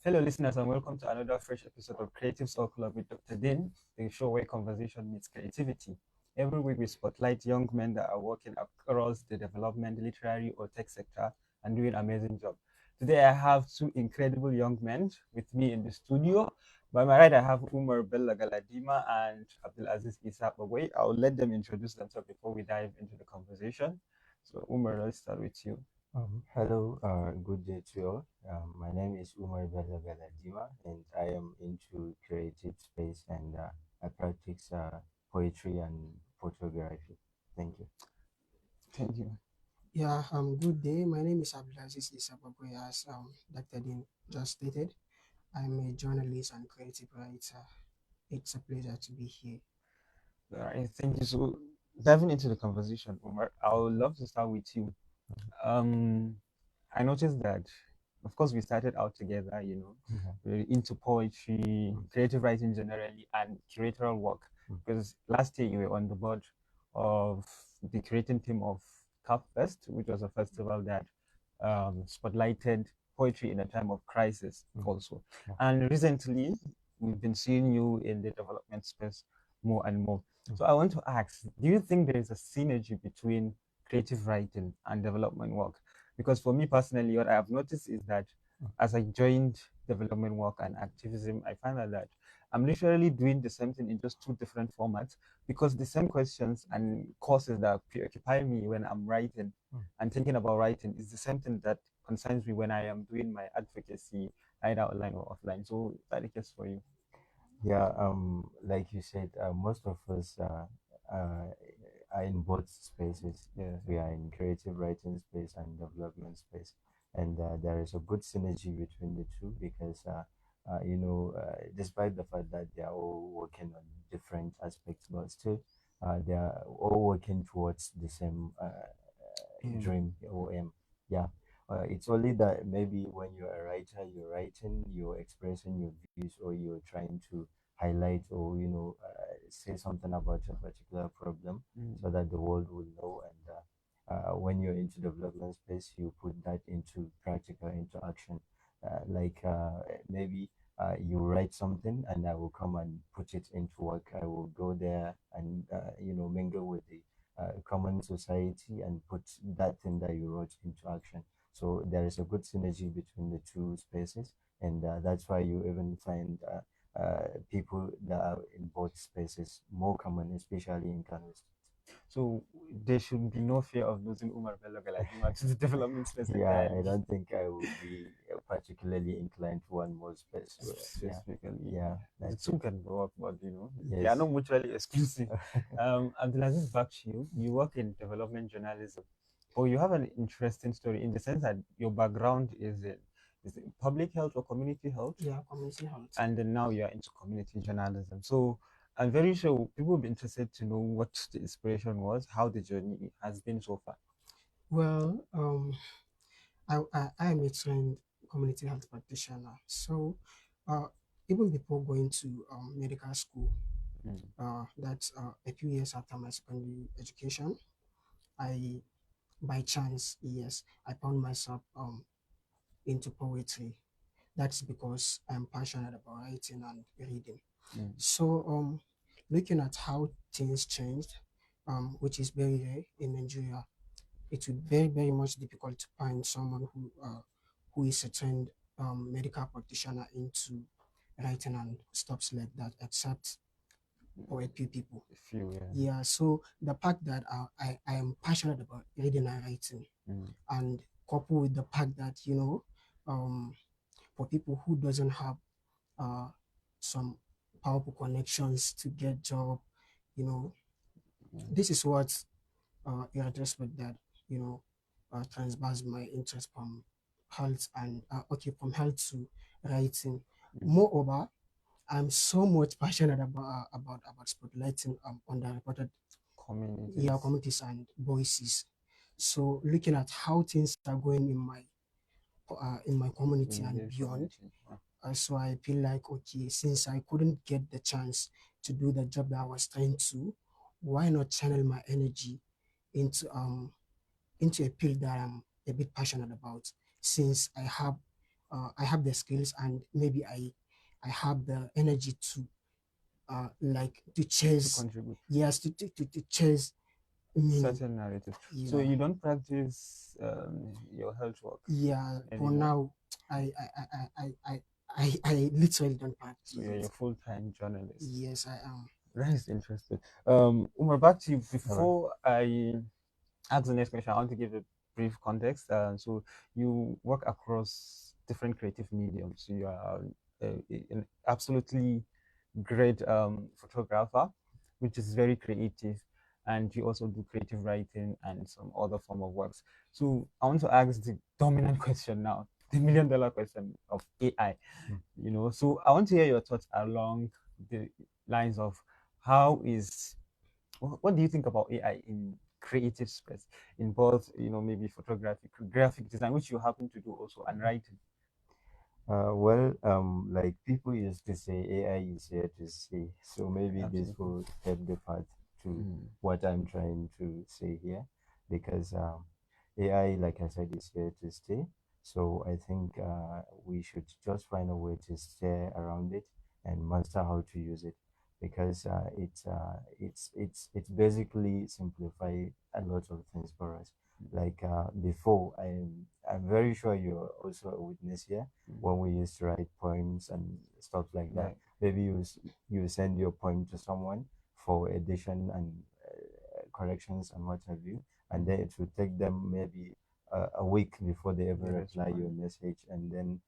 Hello, listeners, and welcome to another fresh episode of Creative Soul Club with Dr. Din, the show where conversation meets creativity. Every week, we spotlight young men that are working across the development, literary, or tech sector and doing amazing job. Today, I have two incredible young men with me in the studio. By my right, I have Umar Bella Galadima and Abdulaziz Isa Bagway. I'll let them introduce themselves before we dive into the conversation. So, Umar, let's start with you. Hello, good day to you all. My name is Umar Bello Galadima, and I am into creative space and I practice poetry and photography. Thank you. Thank you. Yeah, good day. My name is Abdulaziz Isabagoy, as Dr. Dean just stated. I'm a journalist and creative writer. It's a pleasure to be here. All right, thank you. So, diving into the conversation, Umar, I would love to start with you. Um, I noticed that, of course, we started out together, we're into poetry, creative writing generally, and curatorial work. Because last year you were on the board of the creating team of Cup Fest, which was a festival that spotlighted poetry in a time of crisis, also. And recently, we've been seeing you in the development space more and more. So I want to ask, do you think there is a synergy between creative writing and development work? Because for me personally, what I have noticed is that as I joined development work and activism, I find out that I'm literally doing the same thing in just two different formats, because the same questions and causes that preoccupy me when I'm writing and thinking about writing is the same thing that concerns me when I am doing my advocacy, either online or offline. So that is the case for you. Yeah, like you said, most of us are in both spaces. Yeah. We are in creative writing space and development space, and there is a good synergy between the two because, despite the fact that they are all working on different aspects, but still, they are all working towards the same dream or aim. Yeah. It's only that maybe when you're a writer, you're writing, you're expressing your views, or you're trying to highlight or say something about a particular problem so that the world will know. And when you're into development space, you put that into practical, into action. Maybe you write something, and I will come and put it into work. I will go there and mingle with the common society and put that thing that you wrote into action. So there is a good synergy between the two spaces, and that's why you even find people that are in both spaces more common, especially in Kano State. So there should be no fear of losing Umar Bello Galadima to the development space Yeah, I entirely. don't think I would be particularly inclined to one more space. So, yeah, Specifically, yeah, the that's two it. can work, but they are Yes. not mutually exclusive. Abdulaziz, back to you. You work in development journalism, but you have an interesting story in the sense that your background is in public health or community health, Yeah, community health. and then now you are into community journalism. So I'm very sure people will be interested to know what the inspiration was, how the journey has been so far. Well, I am a trained community health practitioner. So, uh, even before going to medical school, Mm. that's a few years after my secondary education, I, by chance, yes, I found myself into poetry. That's because I'm passionate about writing and reading. Mm. So, looking at how things changed, which is very rare in Nigeria, it would very, very much difficult to find someone who is a trained medical practitioner into writing and stuff like that, except for a few people. A few, yeah. Yeah, so the fact that I am passionate about reading and writing, Mm. and coupled with the fact that, um, for people who doesn't have uh, some powerful connections to get job, you know, Mm. this is what irrespective that transfers my interest from health and from health to writing. Mm. Moreover, I'm so much passionate about spotlighting underreported Communities. communities and voices. So looking at how things are going in my community In and their beyond. community. Yeah. So I feel like, okay, since I couldn't get the chance to do the job that I was trying to, why not channel my energy into into a field that I'm a bit passionate about, since I have I have the skills, and maybe I have the energy to like to To chase, contribute yes, to chase meaning. certain narratives. So Yeah, you don't practice your health work yeah. For anymore. now, I literally don't So practice you're it. a full-time journalist. Yes, I am. That is interesting. Umar, back to you. All right. Before I ask the next question, I want to give a brief context. So you work across different creative mediums. You are an absolutely great photographer, which is very creative, and you also do creative writing and some other form of works. So I want to ask the dominant question now, the million-dollar question of AI. Mm. So I want to hear your thoughts along the lines of how is what do you think about AI in creative space, in both, maybe photography, graphic design, which you happen to do also, and writing? Well, like people used to say, AI is here to stay. So maybe this Absolutely. will help the path to Mm, what I'm trying to say here, because AI, like I said, is here to stay. So I think we should just find a way to stay around it and master how to use it, because it's basically simplify a lot of things for us. Like before, I'm very sure you're also a witness here mm. when we used to write poems and stuff like that. Right. Maybe you send your poem to someone for edition and corrections and what have you, and Mm. then it will take them maybe a week before they ever They reply your respond. message, and then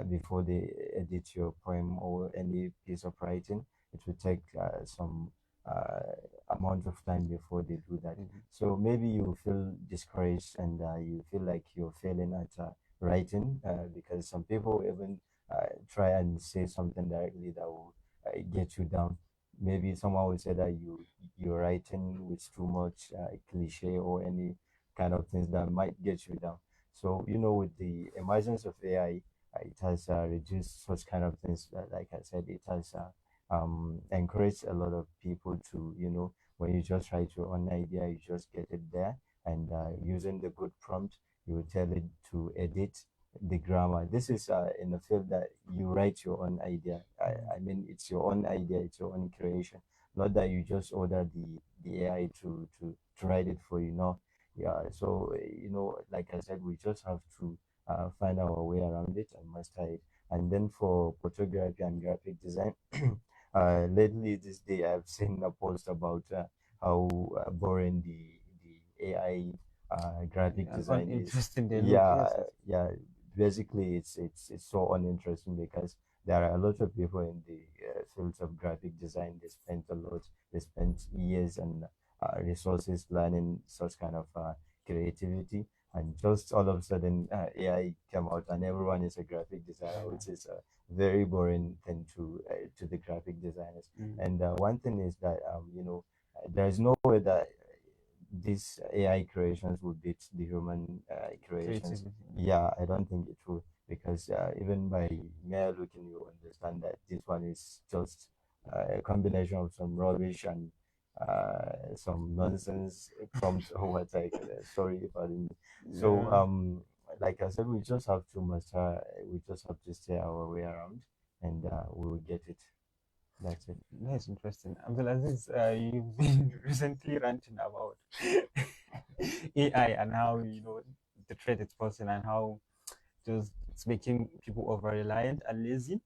before they edit your poem or any piece of writing, it will take some uh, amount of time before they do that. Mhm. So maybe you feel discouraged and you feel like you're failing at writing, because some people even try and say something directly that will get you down. Maybe someone will say that you're writing with too much cliche or any kind of things that might get you down. So with the emergence of AI, it has reduced such kind of things. Like I said, it has encouraged a lot of people to when you just write your own idea, you just get it there, and using the good prompt, you will tell it to edit the grammar. This is in the field that you write your own idea. I mean, it's your own idea, it's your own creation, not that you just order the AI to write it for you. No, yeah. So like I said, we just have to find our way around it and master it. And then for photography and graphic design, lately this day I've seen a post about how boring the AI graphic And design is. uninteresting they look. Yeah, Yes, yes. yeah. Basically, it's so uninteresting because there are a lot of people in the fields of graphic design. They spent a lot. They spent years and resources learning such kind of creativity, and just all of a sudden AI came out and everyone is a graphic designer, which is a very boring thing to the graphic designers. Mm. And one thing is that there's no way that these AI creations will beat the human creations. Creativity. Yeah, I don't think it will, because even by mere looking, you understand that this one is just a combination of some rubbish and some nonsense prompts or what I can. Sorry if I didn't. So Yeah. like I said, we just have to master. We just have to stay our way around, and we will get it. That's it. That's interesting. Abdulaziz, you've been recently ranting about AI and how the threat it's posing and how just it's making people over reliant and lazy.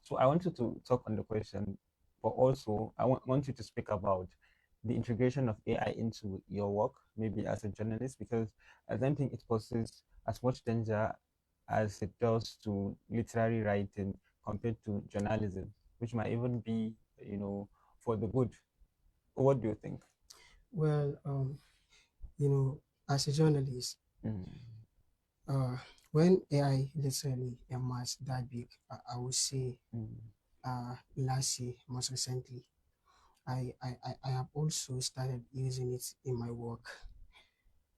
So I wanted to talk on the question, but also I want you to speak about the integration of AI into your work, maybe as a journalist, because I don't think it poses as much danger as it does to literary writing compared to journalism, which might even be, for the good. What do you think? Well, as a journalist, Mm, uh, when AI literally emerged that big, I would say mm, last year, most recently, I have also started using it in my work.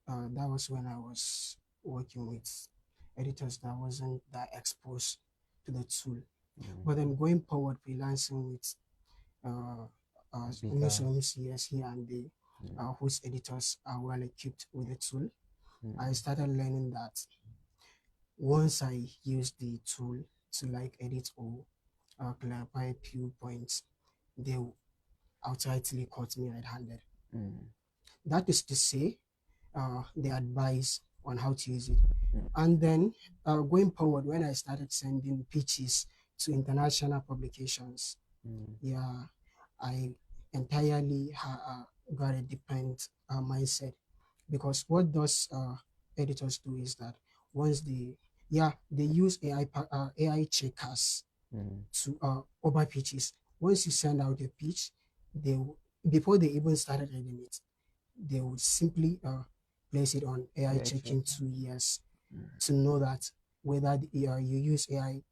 That was when I was working with editors that wasn't that exposed to the tool. But mm. then going forward, freelancing with uh, Bigger. newsrooms, yes, here and there, Mm, whose editors are well equipped with the tool, I mm, started learning that Once I use the tool to like edit or clarify a few points, they will outrightly caught me red-handed. Mm, That is to say, the advice on how to use it. mm, And then going forward, when I started sending pitches to international publications, mm, yeah, I entirely got a different mindset, because what those editors do is that once they use AI checkers mm, to over pitches. Once you send out a pitch, they will- before they even started reading it, they would simply place it on AI yeah, check. checking 2 years Mm, to know that whether you use AI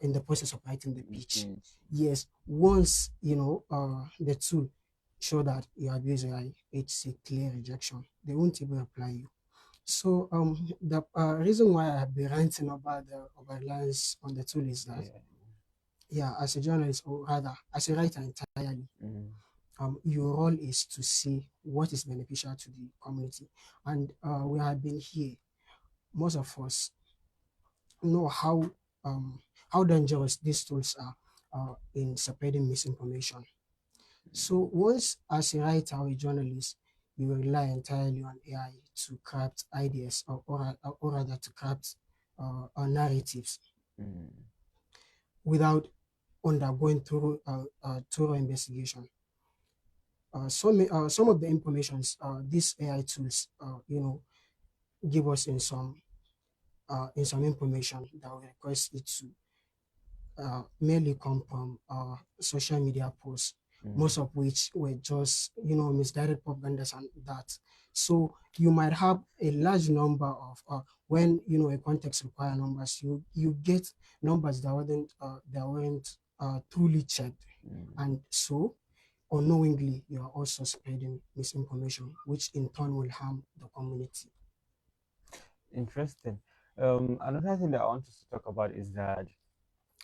in the process of writing the the pitch. page. Yes, once the tool show that you have used AI, it's a clear rejection. They won't even apply you. So the reason why I have been ranting about the over reliance on the tool is that, Yeah. yeah, as a journalist, or rather as a writer entirely, Mm, your role is to see what is beneficial to the community. And we have been here, most of us know um, how dangerous these tools are in spreading misinformation. So once, as a writer or a journalist, you rely entirely on AI to craft ideas, or rather to craft narratives mm, without undergoing thorough investigation. Some of the informations these AI tools, give us in some information that we request it to mainly come from social media posts, mm, most of which were just misguided propagandas and that. So you might have a large number of when a context require numbers, you get numbers that weren't truly checked, mm. and so unknowingly you are also spreading misinformation, which in turn will harm the community. Interesting. Another thing that I want us to talk about is that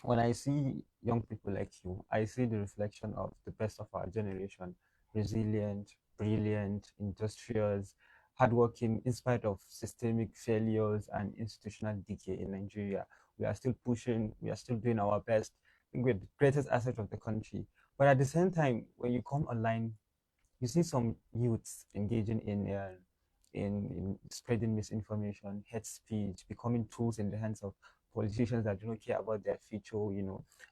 when I see young people like you, I see the reflection of the best of our generation: resilient, brilliant, industrious, hardworking, in spite of systemic failures and institutional decay in Nigeria. We are still pushing, we are still doing our best. I think we're the greatest asset of the country. But at the same time, when you come online, you see some youths engaging in spreading misinformation, hate speech, becoming tools in the hands of politicians that do not care about their future,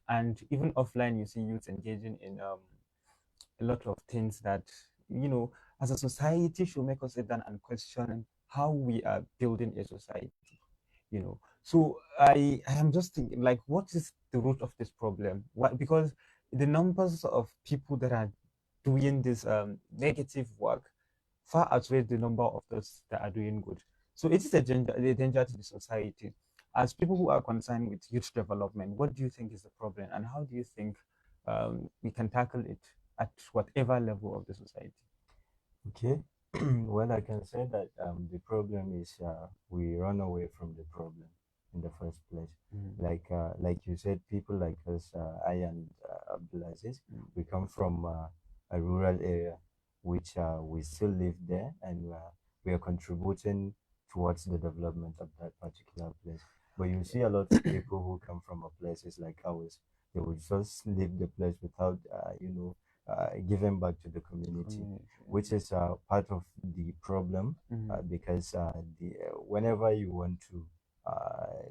and even offline, you see youths engaging in a lot of things that, you know, as a society should make us sit down and question how we are building a society. So I am just thinking, like, what is the root of this problem? What, because the numbers of people that are doing this negative work far outweighs the number of those that are doing good. So it is a danger to the society. As people who are concerned with youth development, what do you think is the problem, and how do you think we can tackle it at whatever level of the society? Okay. Well, I can say that the problem is we run away from the problem in the first place. Mm, Like you said, people like us, I and Abdulaziz, mm, we come from a rural area, which we still live there, and we are contributing towards the development of that particular place. But you see a lot of people who come from places like ours, they would just leave the place without, giving back to the community, community. which is part of the problem, Mm, because whenever you want to uh,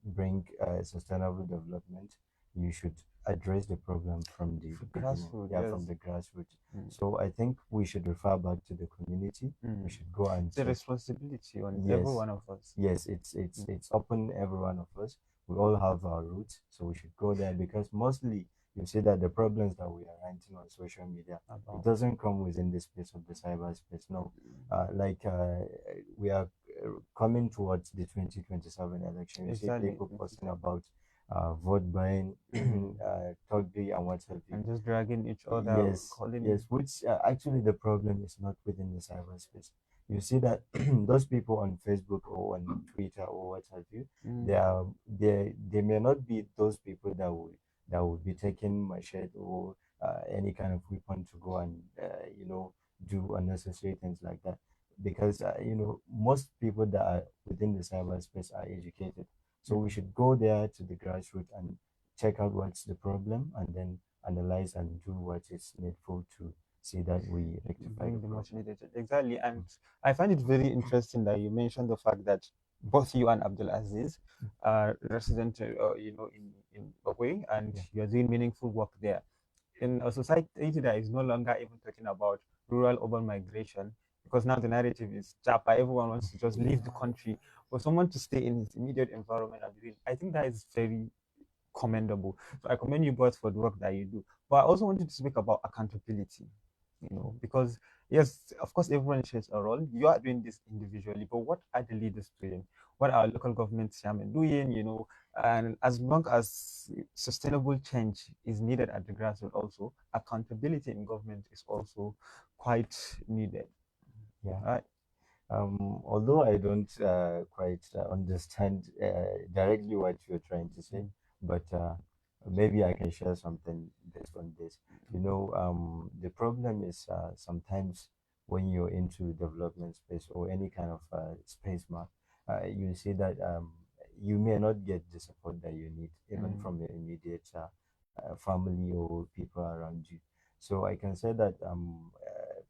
bring sustainable development, you should address the problem from the beginning, grassroots, yeah, from yes. the grassroots. Mm, So I think we should refer back to the community. We mm. should go and It's a check. responsibility on every Yes, one of us. yes, it's Mm, it's upon every one of us. We all have our roots, so we should go there, because mostly you see that the problems that we are ranting on social media, it about. doesn't come within the space of the cyberspace. No, we are coming towards the 2027 election. You see Exactly. people posting about vote buying, Mm. talk and what have you. And just dragging each other, Yes, calling. yes, which actually the problem is not within the cyberspace. You see that those people on Facebook or on Twitter or what have you, Mm, they may not be those people that would be taking machete or any kind of weapon to go and do unnecessary things like that. because most people that are within the cyberspace are educated. So we Mm. should go there to the grassroots and check out what's the problem, and then analyze and do what is needful to see that we rectify the Bring the much problem. needed. Exactly. And Mm. I find it very interesting that you mentioned the fact that both you and Abdul Aziz are resident, in Okwe, and Yeah. you're doing meaningful work there. In a society that is no longer even talking about rural urban migration, because now the narrative is Japa, everyone wants to just leave the Yeah, country, for someone to stay in his immediate environment and doing, I think that is very commendable. So I commend you both for the work that you do. But I also wanted to speak about accountability, because yes, of course, everyone shares a role. You are doing this individually, but what are the leaders doing? What are local government chairmen doing? And as long as sustainable change is needed at the grassroots, also accountability in government is also quite needed. Yeah. Right? Although I don't quite understand directly what you're trying to say, Mm, but maybe I can share something based on this. The problem is sometimes when you're into development space or any kind of space, you see that you may not get the support that you need, even mm, from your immediate family or people around you. So I can say that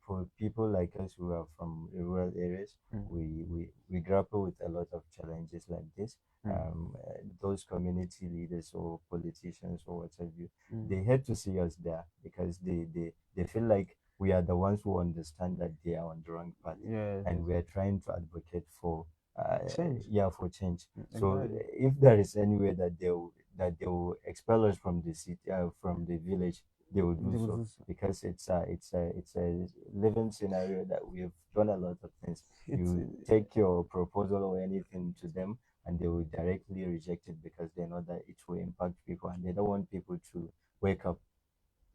for people like us who are from rural areas, mm, we grapple with a lot of challenges like this. mm, Those community leaders or politicians or what have you, mm. they hate to see us there because they feel like we are the ones who understand that they are on the wrong path, Yes, yes. and we are trying to advocate for uh, Change. yeah, for change. So Exactly. if there is any way that they will expel us from the city, from the village, they will do They will so, do so. because it's a living scenario that we have done a lot of things. It's You take your proposal or anything to them, and they will directly reject it because they know that it will impact people, and they don't want people to wake up.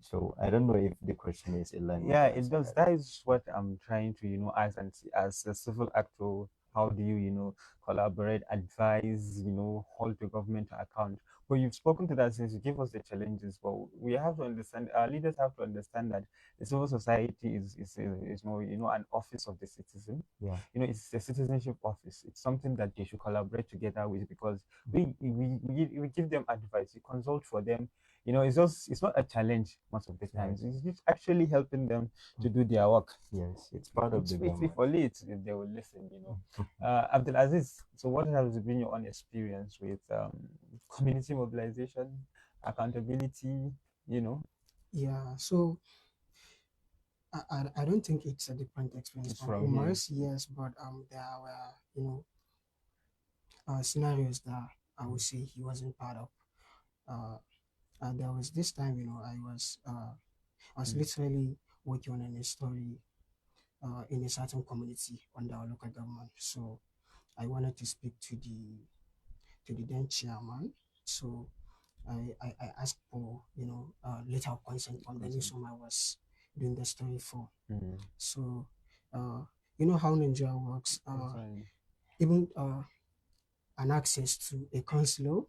So I don't know if the question is in line with Yeah, the it answer does. that. That is what I'm trying to, ask and see as a civil actor. How do you, collaborate, advise, hold the government to account? But you've spoken to that since you give us the challenges. But we have to understand, our leaders have to understand that the civil society is more, an office of the citizen. Yeah. It's a citizenship office. It's something that they should collaborate together with, because we give them advice, we consult for them. It's not a challenge most of the times. Yes. It's just actually helping them to Mm. do their work. Yes, it's part of It's the if government. only they will listen. Mm. Abdul Aziz, so what has been your own experience with community mobilization, accountability? You know, yeah. So I don't think it's a different experience it's from from him. Umar's, yes, but there were scenarios that I would say he wasn't part of. Uh, there was this time, I was Mm, literally working on a story in a certain community under our local government. So I wanted to speak to the then chairman. So I asked for letter of consent from the consent. newsroom I was doing the story for. Mm, So uh, you know how Nigeria works. exactly. Even an access to a counselor,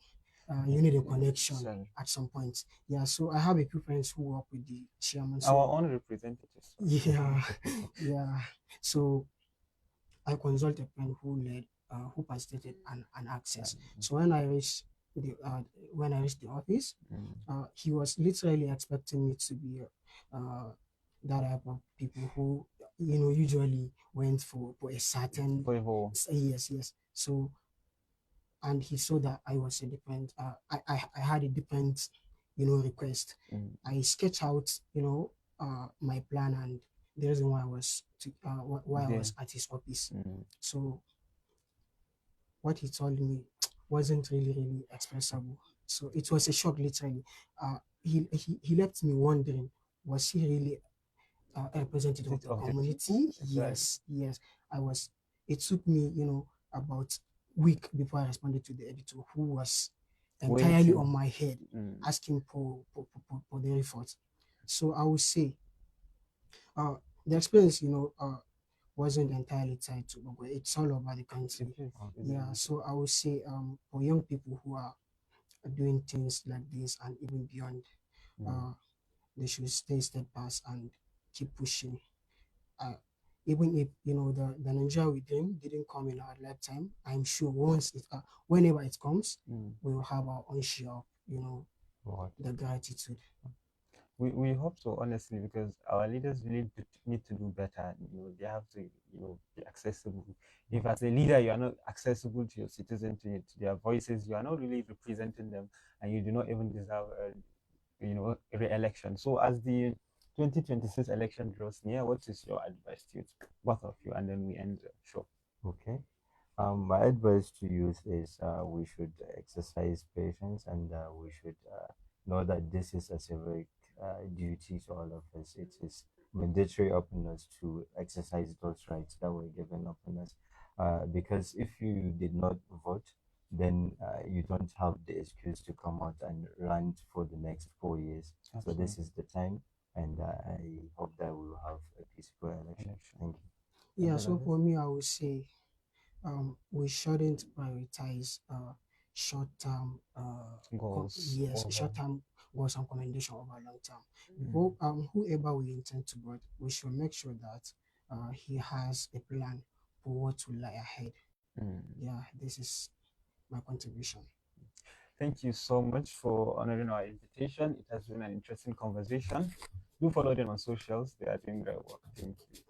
you need a connection Exactly. at some point. Yeah, so I have a few friends who work with the chairman. Our So own representatives. yeah, yeah. So I consulted a friend who participated an access. Um, So when I reached the office, mm, he was literally expecting me to be uh, that type of people who usually went for a certain for the whole. yes, yes. So and he saw that I was a different. I had a different request. Mm, I sketched out my plan and the reason why I there. was at his office. Mm, So what he told me wasn't really expressible. So it was a shock, literally. He left me wondering, was he really a representative of the of the people. community? Exactly. Yes, yes. I was. It took me, about week before I responded to the editor, who was entirely on Waiting. my head, Mm, asking for the report. So I would say, uh, the experience, wasn't entirely tied to Ogo. It's all over the it country. is. It Okay. Yeah, is. so I would say for young people who are doing things like this and even beyond, Mm, uh, they should stay steadfast and keep pushing. Uh, even if the Nigeria we didn't come in our lifetime, I'm sure once whenever it comes, we will have our own share of What? the gratitude. We hope so, honestly, because our leaders really need to do better. They have to, be accessible. If as a leader you are not accessible to your citizens, to their voices, you are not really representing them, and you do not even deserve, re-election. So as the 2026 election draws near, what is your advice to both of you, and then we end the show? Okay. My advice to youth is we should exercise patience, and we should know that this is a civic duty to all of us. It is mandatory upon us to exercise those rights that were given upon us. Because if you did not vote, then you don't have the excuse to come out and run for the next 4 years. So this Absolutely. is the time, and I hope that we will have a peaceful election. Thank you. Yeah, Something so like this? for me, I would say we shouldn't prioritize short-term Goals yes, over. short-term goals and commendation over long-term. Before whoever we intend to vote, we should make sure that he has a plan for what to lie ahead. Mm. Yeah, this is my contribution. Thank you so much for honoring our invitation. It has been an interesting conversation. Do follow them on socials. They are doing great work. Thank you.